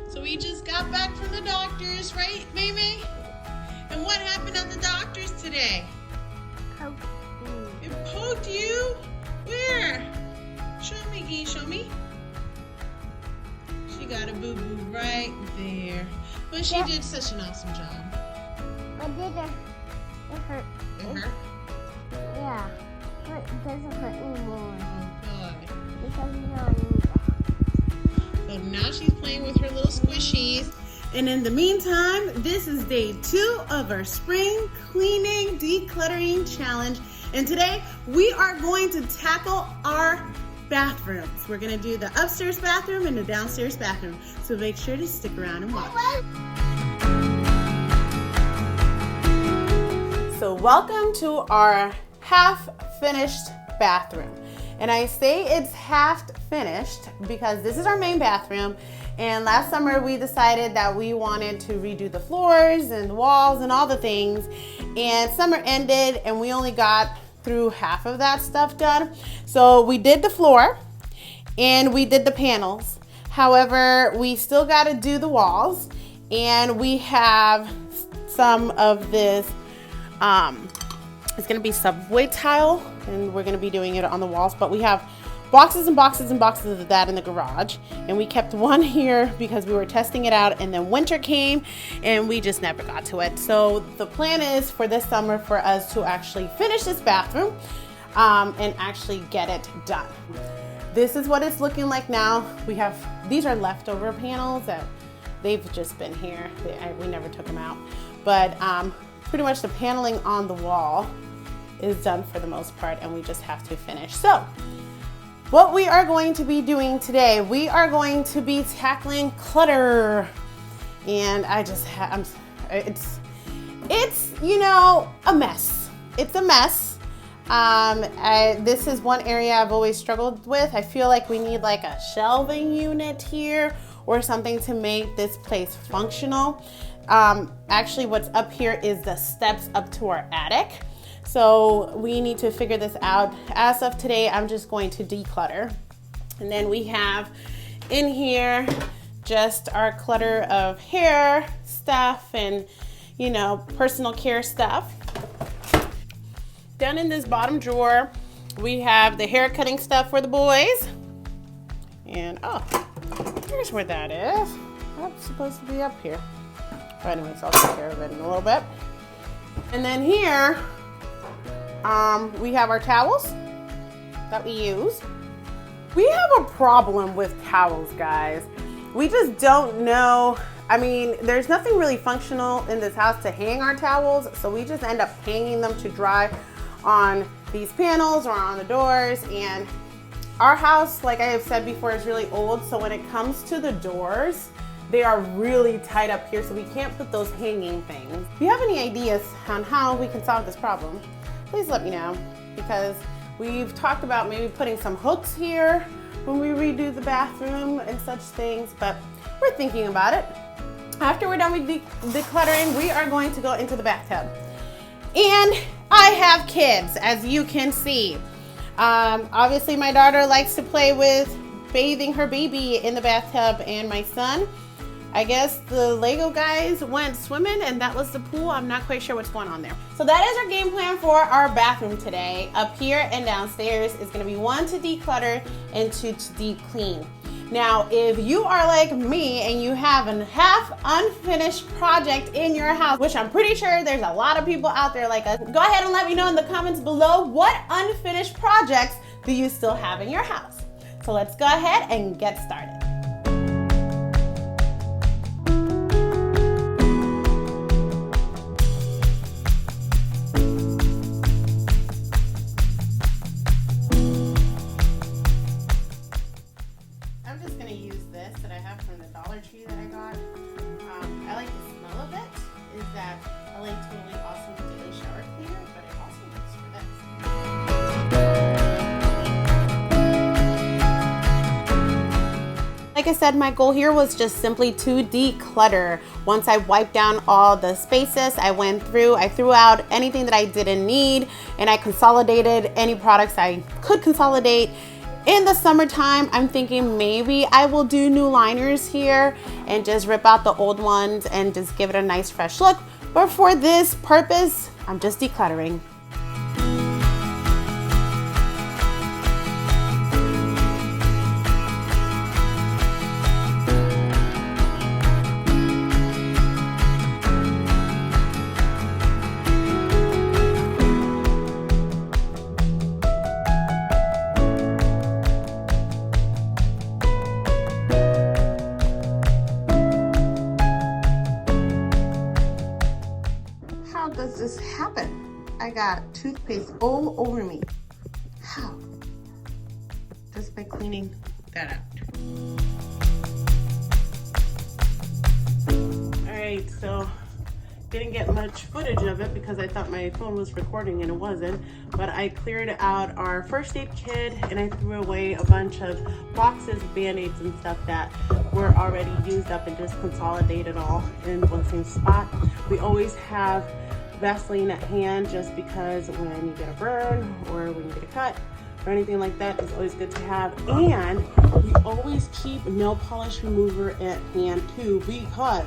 So we just got back from the doctor's, right, Maymay? And what happened at the doctor's today? It poked you? Where? Show me, Gee, show me. She got a boo-boo right there. But she did such an awesome job. I did it. It hurt. It hurt? Yeah. But it doesn't hurt anymore. Oh, good. Because now I need that. So now she's playing with her little squishies. And in the meantime, this is day 2 of our spring cleaning decluttering challenge. And today we are going to tackle our bathrooms. We're going to do the upstairs bathroom and the downstairs bathroom. So make sure to stick around and watch. So welcome to our half finished bathroom. And I say it's half finished because this is our main bathroom. And last summer we decided that we wanted to redo the floors and the walls and all the things. And summer ended and we only got through half of that stuff done. So we did the floor and we did the panels. However, we still got to do the walls, and we have some of this, it's going to be subway tile, and we're going to be doing it on the walls, but we have boxes and boxes and boxes of that in the garage, and we kept one here because we were testing it out, and then winter came and we just never got to it. So the plan is for this summer for us to actually finish this bathroom and actually get it done. This is what it's looking like now. These are leftover panels that they've just been here. We never took them out, but pretty much the paneling on the wall is done for the most part, and we just have to finish. So what we are going to be doing today, we are going to be tackling clutter. And it's you know, a mess. It's a mess. This is one area I've always struggled with. I feel like we need like a shelving unit here or something to make this place functional. Actually, what's up here is the steps up to our attic. So we need to figure this out. As of today, I'm just going to declutter. And then we have in here just our clutter of hair stuff and, you know, personal care stuff. Down in this bottom drawer, we have the hair cutting stuff for the boys. And oh, here's where that is. That's supposed to be up here. But anyways, I'll take care of it in a little bit. And then here, we have our towels that we use. We have a problem with towels, guys. We just don't know. I mean, there's nothing really functional in this house to hang our towels, so we just end up hanging them to dry on these panels or on the doors. And our house, like I have said before, is really old, so when it comes to the doors, they are really tight up here, so we can't put those hanging things. If you have any ideas on how we can solve this problem, please let me know, because we've talked about maybe putting some hooks here when we redo the bathroom and such things, but we're thinking about it. After we're done with decluttering, we are going to go into the bathtub. And I have kids, as you can see. Obviously, my daughter likes to play with bathing her baby in the bathtub, and my son, I guess the Lego guys went swimming and that was the pool. I'm not quite sure what's going on there. So that is our game plan for our bathroom today. Up here and downstairs is gonna be 1 to declutter and 2 to deep clean. Now, if you are like me and you have a half unfinished project in your house, which I'm pretty sure there's a lot of people out there like us, go ahead and let me know in the comments below, what unfinished projects do you still have in your house? So let's go ahead and get started. Like I said, my goal here was just simply to declutter. Once I wiped down all the spaces, I went through, I threw out anything that I didn't need, and I consolidated any products I could consolidate In the summertime, I'm thinking maybe I will do new liners here and just rip out the old ones and just give it a nice fresh look. But for this purpose, I'm just decluttering. How does this happen? I got toothpaste all over me. How? Just by cleaning that out. Alright, so didn't get much footage of it because I thought my phone was recording and it wasn't, but I cleared out our first aid kit and I threw away a bunch of boxes, band-aids and stuff that were already used up and just consolidated all in one same spot. We always have Vaseline at hand just because when you get a burn or when you get a cut or anything like that, it's always good to have. And we always keep nail polish remover at hand too, because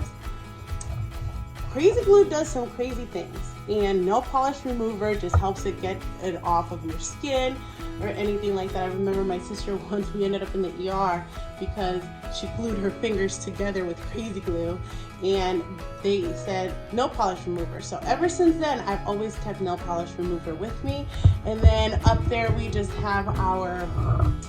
crazy glue does some crazy things, and nail polish remover just helps it get it off of your skin or anything like that. I remember my sister once, we ended up in the ER because she glued her fingers together with crazy glue and they said nail polish remover. So ever since then, I've always kept nail polish remover with me. And then up there, we just have our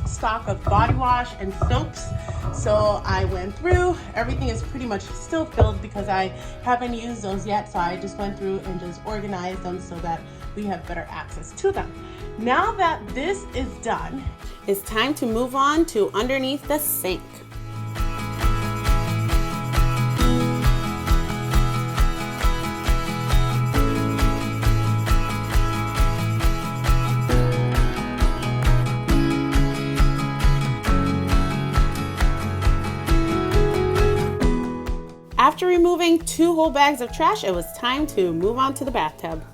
stock of body wash and soaps. So I went through, everything is pretty much still filled because I haven't used those yet. So I just went through and just organized them so that we have better access to them. Now that this is done, it's time to move on to underneath the sink. After removing 2 whole bags of trash, it was time to move on to the bathtub.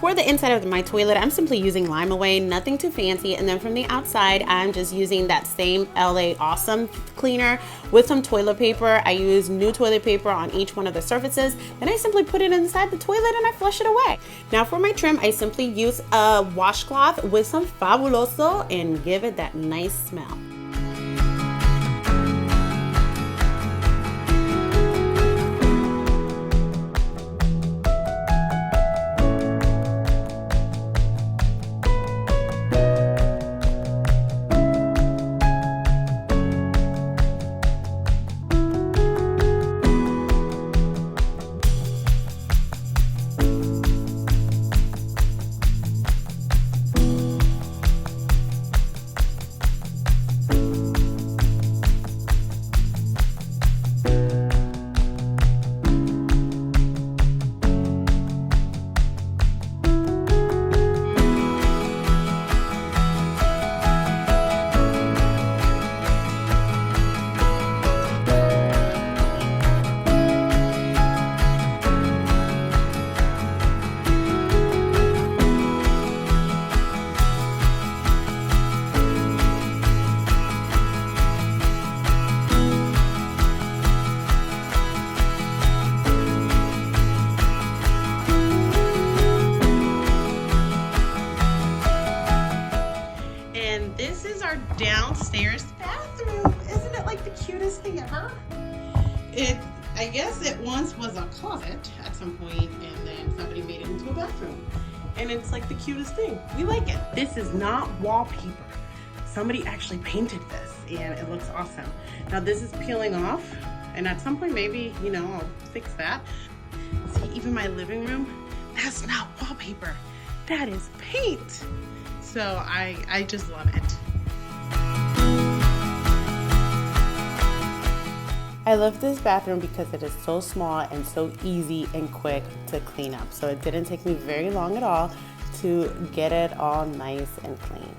For the inside of my toilet, I'm simply using Lime Away, nothing too fancy. And then from the outside, I'm just using that same LA Awesome cleaner with some toilet paper. I use new toilet paper on each one of the surfaces. Then I simply put it inside the toilet and I flush it away. Now for my trim, I simply use a washcloth with some Fabuloso and give it that nice smell. Downstairs bathroom. Isn't it like the cutest thing ever? I guess it once was a closet at some point and then somebody made it into a bathroom. and it's like the cutest thing. We like it. This is not wallpaper. Somebody actually painted this and it looks awesome. Now this is peeling off, and at some point maybe, you know, I'll fix that. See, even my living room, that's not wallpaper. That is paint. So I just love it. I love this bathroom because it is so small and so easy and quick to clean up. So it didn't take me very long at all to get it all nice and clean.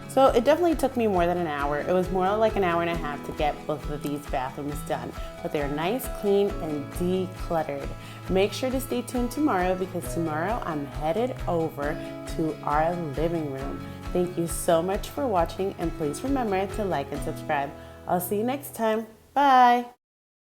So it definitely took me more than an hour. It was more like an hour and a half to get both of these bathrooms done, but they're nice, clean, and decluttered. Make sure to stay tuned tomorrow because tomorrow I'm headed over to our living room. Thank you so much for watching, and please remember to like and subscribe. I'll see you next time. Bye.